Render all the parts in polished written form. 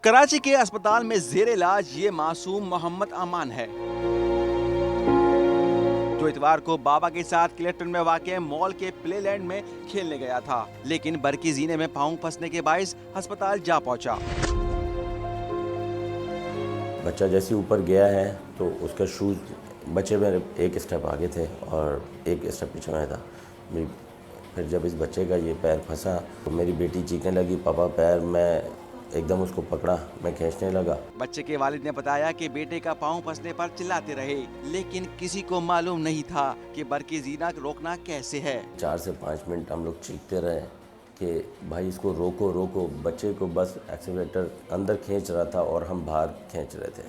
कराची के अस्पताल में जेर इलाज ये मासूम मोहम्मद अमान है, जो इतवार को बाबा के साथ क्लेटन में वाक़ मॉल के प्ले लैंड में खेलने गया था, लेकिन बरकी जीने में पाँव फंसने के बाइस अस्पताल जा पहुंचा। बच्चा जैसे ऊपर गया है तो उसका शूज़ बच्चे में एक स्टेप आगे थे और एक स्टेप पीछे में था। फिर जब इस बच्चे का ये पैर फंसा तो मेरी बेटी चीखने लगी, पापा पैर। मैं एकदम उसको पकड़ा, मैं खींचने लगा। बच्चे के वालिद ने बताया कि बेटे का पाँव फंसने पर चिल्लाते रहे, लेकिन किसी को मालूम नहीं था कि बरकी जीना रोकना कैसे है। 4 से 5 मिनट हम लोग चीखते रहे कि भाई इसको रोको रोको। बच्चे को बस एक्सीलरेटर अंदर खींच रहा था और हम बाहर खींच रहे थे।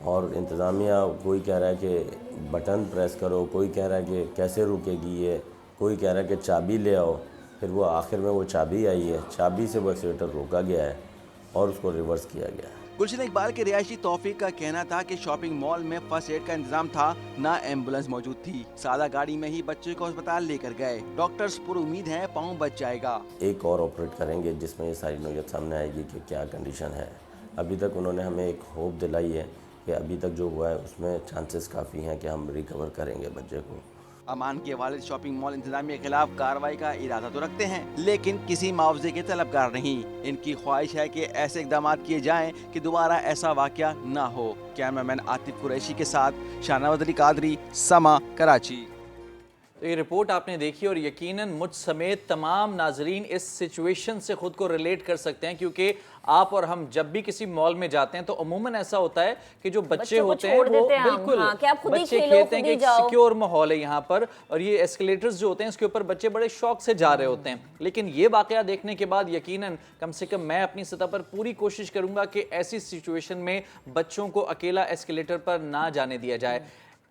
और इंतज़ामिया कोई कह रहा है कि बटन प्रेस करो, कोई कह रहा है कि कैसे रुकेगी ये, कोई कह रहा है कि चाबी ले आओ। फिर वो आखिर में वो चाबी आई है, चाबी से वो एक्सीलरेटर रोका गया है और उसको रिवर्स किया गया है। गुलशन इकबाल के रिहायशी तौफीक का कहना था कि शॉपिंग मॉल में फर्स्ट एड का इंतजाम था, ना एम्बुलेंस मौजूद थी। सादा गाड़ी में ही बच्चे को अस्पताल लेकर गए। डॉक्टर्स पूरी उम्मीद है पाँव बच जाएगा। एक और ऑपरेट करेंगे जिसमें ये सारी नौयत सामने आएगी कि क्या कंडीशन है। अभी तक उन्होंने हमें एक होप दिलाई है कि अभी तक जो हुआ है उसमें चांसेस काफ़ी हैं कि हम रिकवर करेंगे बच्चे को। अमान के वालिद शॉपिंग मॉल इंतजामिया के खिलाफ कार्रवाई का इरादा तो रखते हैं, लेकिन किसी मुआवजे के तलबगार नहीं। इनकी ख्वाहिश है कि ऐसे इकदाम किए जाएं कि दोबारा ऐसा वाकया ना हो। कैमरामैन आतिफ कुरैशी के साथ शाहनवाज अली कादरी, समा, कराची। तो ये रिपोर्ट आपने देखी और यकीनन मुझ समेत तमाम नाजरीन इस सिचुएशन से ख़ुद को रिलेट कर सकते हैं, क्योंकि आप और हम जब भी किसी मॉल में जाते हैं तो अमूमन ऐसा होता है कि जो बच्चे होते हैं वो बिल्कुल बच्चे खेलते हैं कि एक सिक्योर माहौल है यहाँ पर, और ये एस्केलेटर्स जो होते हैं इसके ऊपर बच्चे बड़े शौक से जा रहे होते हैं। लेकिन ये वाकया देखने के बाद यकीनन कम से कम मैं अपनी सतह पर पूरी कोशिश करूँगा कि ऐसी सिचुएशन में बच्चों को अकेला एस्केलेटर पर ना जाने दिया जाए।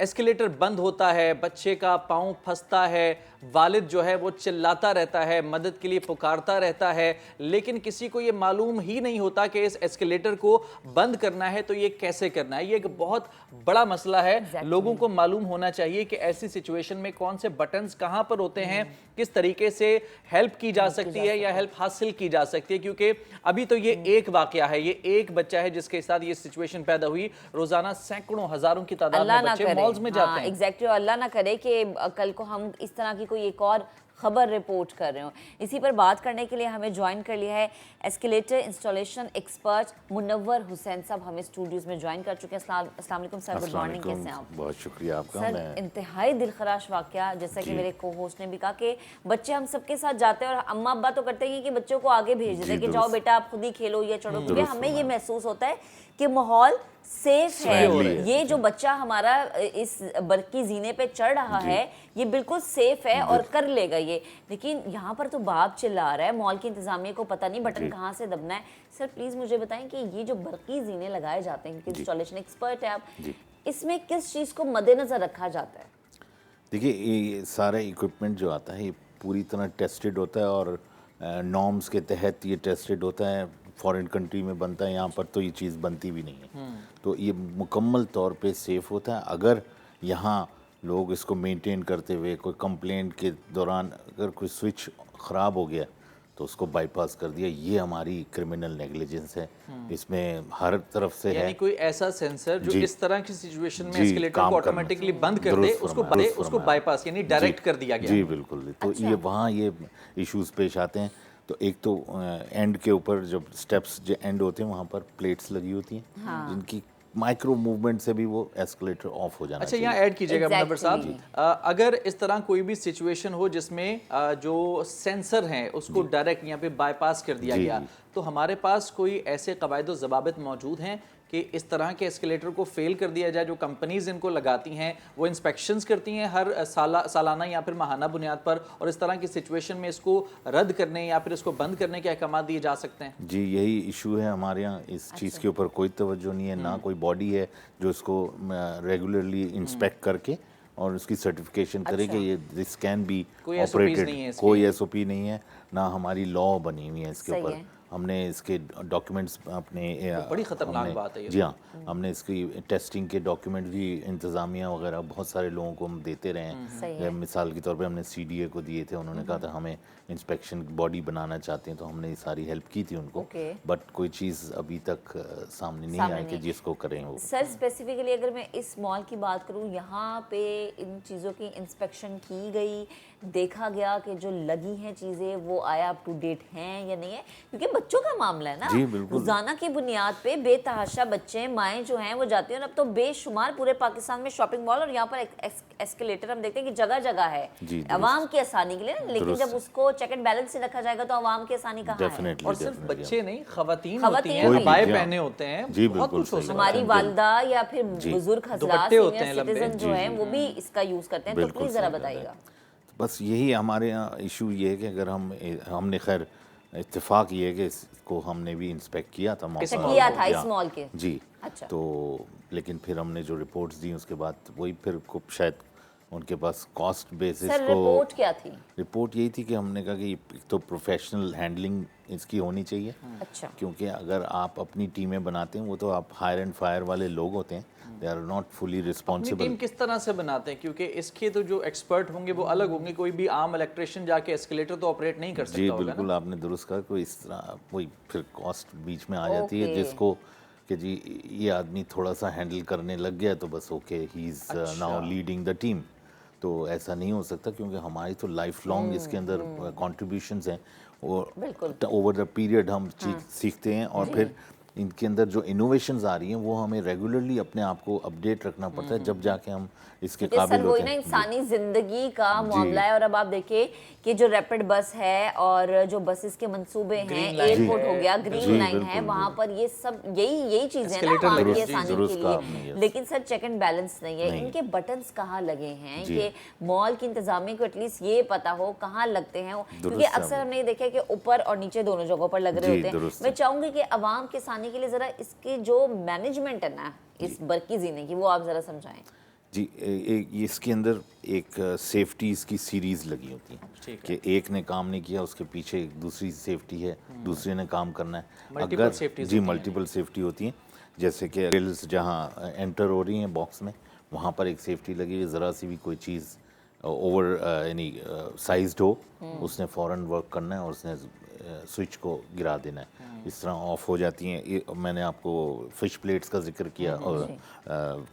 एस्केलेटर बंद होता है, बच्चे का पाँव फंसता है, वालिद जो है वो चिल्लाता रहता है, मदद के लिए पुकारता रहता है, लेकिन किसी को ये मालूम ही नहीं होता कि इस एस्केलेटर को बंद करना है तो ये कैसे करना है। ये एक बहुत बड़ा मसला है। लोगों को मालूम होना चाहिए कि ऐसी सिचुएशन में कौन से बटन्स कहाँ पर होते हैं, किस तरीके से हेल्प की जा सकती है या हेल्प हासिल की जा सकती है, क्योंकि अभी तो ये एक वाकया है, ये एक बच्चा है जिसके साथ ये सिचुएशन पैदा हुई। रोजाना सैकड़ों हजारों की तादाद में बच्चे मॉल्स में जाते हैं। एग्जैक्टली, अल्लाह ना करे कि कल को हम इस तरह की कोई एक और खबर रिपोर्ट कर रहे हो। इसी पर बात करने के लिए हमें ज्वाइन कर लिया है escalator installation expert Munawwar Hussain साहब, हमें स्टूडियोज में ज्वाइन कर चुके हैं। अस्सलाम वालेकुम सर, गुड मॉर्निंग, कैसे हैं आप? बहुत शुक्रिया आपका। सर, इंतहाई दिलखराश वाकया, जैसा कि मेरे को होस्ट ने भी कहा कि बच्चे हम सबके साथ जाते हैं और अम्मा अब्बा तो करते हैं कि बच्चों को आगे भेज देते हैं कि जाओ बेटा आप खुद ही खेलो या चढ़ो, क्योंकि हमें ये महसूस होता है कि माहौल सेफ है। ये जो बच्चा हमारा इस बरकी जीने पे चढ़ रहा है ये बिल्कुल सेफ है और कर लेगा ये। लेकिन यहाँ पर तो बाप चिल्ला रहा है, मॉल की इंतजामिया को पता नहीं बटन कहाँ से दबना है। सर प्लीज मुझे बताएं कि ये जो बरकी जीने लगाए जाते हैं, क्योंकि इंस्टॉलेशन एक्सपर्ट है आप, इसमें किस चीज को मद्देनजर रखा जाता है? देखिए, ये सारा इक्विपमेंट जो आता है ये पूरी तरह टेस्टेड होता है और नॉर्म्स के तहत ये टेस्टेड होता है। फॉरेन कंट्री में बनता है, यहाँ पर तो ये चीज़ बनती भी नहीं है। तो ये मुकम्मल तौर पे सेफ़ होता है। अगर यहाँ लोग इसको मेंटेन करते हुए कोई कंप्लेंट के दौरान अगर कोई स्विच ख़राब हो गया तो उसको बाईपास कर दिया, ये हमारी क्रिमिनल नेग्लिजेंस है। इसमें हर तरफ से है कोई ऐसा सेंसर जो इस तरह की सिचुएशन में एस्केलेटर को ऑटोमेटिकली बंद कर दे, उसको बाईपास यानी डायरेक्ट कर दिया गया। जी बिल्कुल। तो ये वहाँ ये इश्यूज पेश आते हैं। तो एक तो एंड के ऊपर जब स्टेप्स जो एंड होते हैं वहाँ पर प्लेट्स लगी होती हैं, जिनकी माइक्रो मूवमेंट से भी वो एस्केलेटर ऑफ हो जाना चाहिए। यहाँ ऐड कीजिएगा मुनव्वर साहब, अगर इस तरह कोई भी सिचुएशन हो जिसमें जो सेंसर हैं उसको डायरेक्ट यहाँ पे बाईपास कर दिया गया, तो हमारे पास कोई ऐसे कवायद व ज़वाबित मौजूद हैं कि इस तरह के एस्केलेटर को फेल कर दिया जाए? जो कंपनीज इनको लगाती हैं वो इंस्पेक्शंस करती हैं हर सालाना या फिर माहाना बुनियाद पर, और इस तरह की सिचुएशन में इसको रद्द करने या फिर इसको बंद करने के अहकाम दिए जा सकते हैं? जी यही इशू है हमारे यहाँ। इस चीज़ के ऊपर कोई तवज्जो नहीं है, ना कोई बॉडी है जो इसको रेगुलरली इंस्पेक्ट करके और उसकी सर्टिफिकेशन करे कि ये दिस कैन बी ऑपरेटेड। कोई SOP नहीं है, ना हमारी लॉ बनी हुई है इसके ऊपर। हमने इसके डॉक्यूमेंट्स अपने बड़ी खतरनाक हमने- बात है ये जी हाँ, हमने इसकी टेस्टिंग के डॉक्यूमेंट भी इंतज़ामिया वगैरह बहुत सारे लोगों को हम देते रहे सही हैं। मिसाल के तौर पे हमने CDA को दिए थे, उन्होंने कहा था हमें इंस्पेक्शन बॉडी बनाना चाहते हैं, तो हमने ये सारी हेल्प की थी उनको। ओके। बट कोई चीज़ अभी तक सामने नहीं सामने आई कि नहीं। जिसको करें वो। सर स्पेसिफिकली अगर मैं इस मॉल की बात करूं, यहाँ पे इन चीज़ों की इंस्पेक्शन की गई, देखा गया कि जो लगी हैं चीज़ें वो आया अप टू डेट हैं या नहीं है, क्योंकि बच्चों का मामला है ना। जी, बिल्कुल। रोजाना की बुनियाद पे बेतहाशा बच्चे माएँ जो हैं वो जाती हैं, और अब तो बेशुमार पूरे पाकिस्तान में शॉपिंग मॉल और यहाँ पर एस्केलेटर हम देखते हैं कि जगह जगह है जी, अवाम की आसानी के लिए ना, लेकिन दुरुस्त। जब उसको चेक एंड बैलेंस से रखा जाएगा तो अवाम की आसानी कहाँ है। डेफिनेटली और सिर्फ बच्चे नहीं, खवातीन होती खवातीन हैं, भी। अबाए जी, हाँ। पहने होते हैं, जी, बहुत बिल्कुल कुछ हो सही सकता बात है। हमारी वालदा या फिर बुजुर्ग हजरात, दुपट्टे होते हैं सीनियर लंबे। सिटीजन जो जी, हैं जी। वो भी इसका यूज करते हैं, तो बिल्कुल प्लीज जरा सही बात है। बताइएगा। बस यही हमारे यहाँ इशू ये है कि अगर हमने खैर इत्तेफाक ये है कि इसको हमने भी इंस्पेक्ट किया था किस मौका मॉल किया को? था इस या- मॉल के। जी। अच्छा। तो लेकिन फिर हमने जो रिपोर्ट्स दी उसके बाद वही फिर को शायद उनके पास कॉस्ट बेसिस सर को रिपोर्ट क्या थी? रिपोर्ट यही थी कि हमने कहा कि एक तो प्रोफेशनल हैंडलिंग इसकी होनी चाहिए, अच्छा। क्योंकि अगर आप अपनी टीमें बनाते हैं वो तो आप हायर एंड फायर वाले लोग होते हैं, दे आर नॉट फुली अपनी रिस्पॉन्सिबल। टीम किस तरह से बनाते हैं, क्योंकि इसके तो जो एक्सपर्ट होंगे वो अलग होंगे, कोई भी आम इलेक्ट्रिशियन जाके एस्केलेटर तो ऑपरेट नहीं कर जी सकता होगा बिल्कुल, ना। आपने दुरुस्त कहा, कोई इस तरह वही फिर कॉस्ट बीच में आ जाती है ओके। जिसको कि जी ये आदमी थोड़ा सा हैंडल करने लग गया तो बस okay he is now leading the team. तो ऐसा नहीं हो सकता, क्योंकि हमारी तो लाइफ लॉन्ग इसके अंदर कॉन्ट्रीब्यूशंस हैं और बिल्कुल। ओवर द पीरियड हम सीखते हैं, और फिर इनके अंदर जो इनोवेशंस आ रही हैं वो हमें रेगुलरली अपने आप को अपडेट रखना पड़ता है, जब जाके हम इसके क्योंकि सर काबिल वही होते ना हैं। इंसानी जिंदगी का मामला है। और अब आप देखिए कि जो रैपिड बस है और जो बसेस के मंसूबे हैं, line एयरपोर्ट है। हो गया, जी, ग्रीन लाइन है, बिल्कुल, वहाँ पर ये सब यही चीजें हैं ना Escalator आवाम लगे की हैं। आसानी दुरुस्त के कहा आपने, लिए। yes। लेकिन सर चेक एंड बैलेंस नहीं है। नहीं। इनके बटन्स कहाँ लगे हैं जी। कि मॉल की इंतजामिया को एटलीस्ट ये पता हो कहाँ लगते हैं, क्योंकि दुरुस्त है अक्सर वो। हमने ये देखा है कि ऊपर और नीचे दोनों जगहों पर लग रहे जी, होते हैं। दुरुस्त मैं है। चाहूंगी कि अवाम की आसानी के लिए जरा इसकी जो मैनेजमेंट है ना इस बरकी जीने की, वो आप जरा समझाएं। जी, इसके अंदर एक सेफ्टीज़ की सीरीज़ लगी होती है ठीक कि एक ने काम नहीं किया उसके पीछे एक दूसरी सेफ्टी है, दूसरे ने काम करना है। Multiple safeties जी होती हैं। मल्टीपल सेफ्टी होती हैं, जैसे कि रेल्स जहाँ एंटर हो रही हैं बॉक्स में, वहाँ पर एक सेफ्टी लगी है, ज़रा सी भी कोई चीज़ ओवर यानी साइज्ड हो उसने फ़ौरन वर्क करना है और उसने स्विच को गिरा देना है, इस तरह ऑफ हो जाती हैं। ये मैंने आपको फिश प्लेट्स का जिक्र किया और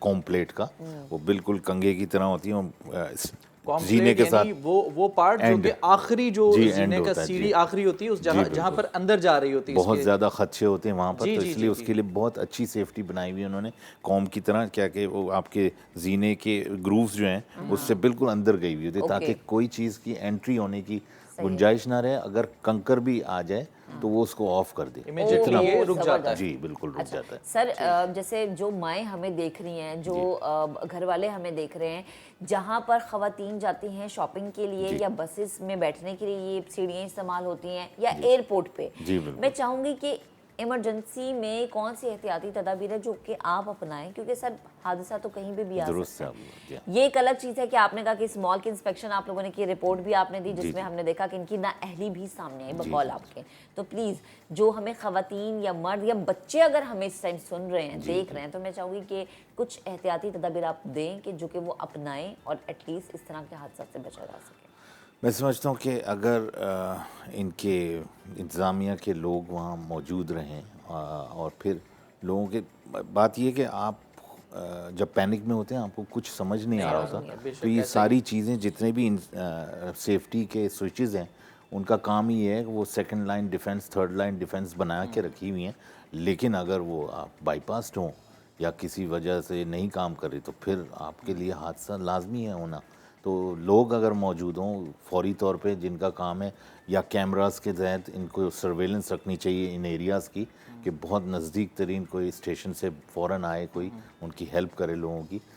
कॉम प्लेट का, वो बिल्कुल कंगे की तरह होती हैं, जीने कॉम्प्लेट के साथ यानी वो पार्ट जो end। कि आखिरी जो जी, जीने end का होता है, सीढ़ी जी। आखिरी होती है उस जी, जगह बिल्कुल। जहाँ पर अंदर जा रही होती है बहुत इसके। ज़्यादा खदशे होते हैं वहाँ पर, जी, तो जी, इसलिए जी, उसके जी। लिए बहुत अच्छी सेफ्टी बनाई हुई है उन्होंने, कॉम की तरह, क्या कि वो आपके जीने के ग्रूव्स जो हैं उससे बिल्कुल अंदर गई हुई होती है, ताकि ओके। कोई चीज़ की एंट्री होने की गुंजाइश ना रहे। अगर कंकर भी आ जाए तो वो उसको ऑफ कर दे, Immediately ये रुक जाता है। जी बिल्कुल रुक अच्छा जाता है। सर, जैसे जो माएँ हमें देख रही हैं, जो घर वाले हमें देख रहे हैं, जहाँ पर खवातीन जाती हैं शॉपिंग के लिए जी। या बसेस में बैठने के लिए ये सीढ़ियाँ इस्तेमाल होती हैं या एयरपोर्ट पे, जी, बिल्कुल। मैं चाहूँगी कि इमरजेंसी में कौन सी एहतियाती तदाबीर है जो कि आप अपनाएं, क्योंकि सर हादसा तो कहीं भी आ दुरुस्त सकता है है। आप लोग, जी। ये एक अलग चीज़ है कि आपने कहा कि इस मॉल की इंस्पेक्शन आप लोगों ने की, रिपोर्ट भी आपने दी, जिसमें हमने देखा कि इनकी नाअहली भी सामने आई बकौल आपके। तो प्लीज़ जो हमें खवातीन या मर्द या बच्चे अगर हमें इस टाइम सुन रहे हैं, देख रहे हैं, तो मैं चाहूँगी कि कुछ एहतियाती तदाबीर आप दें कि जो कि वो अपनाएं और एटलीस्ट इस तरह के हादसा से बचा जा सके। मैं समझता हूँ कि अगर इनके इंतज़ामिया के लोग वहाँ मौजूद रहें और फिर लोगों के, बात ये कि आप जब पैनिक में होते हैं आपको कुछ समझ नहीं आ रहा होता, तो ये सारी चीज़ें जितने भी सेफ्टी के स्विचेस हैं उनका काम ही है कि वो second line defence, third line defence बना के रखी हुई हैं। लेकिन अगर वो आप बाईपास्ड हों या किसी वजह से नहीं काम कर रही तो फिर आपके लिए हादसा लाजमी है होना। तो लोग अगर मौजूद हों फौरी तौर पे, जिनका काम है, या कैमरास के तहत इनको सर्वेलेंस रखनी चाहिए इन एरियाज़ की, कि बहुत नज़दीक तरीन कोई स्टेशन से फ़ौरन आए, कोई उनकी हेल्प करे लोगों की,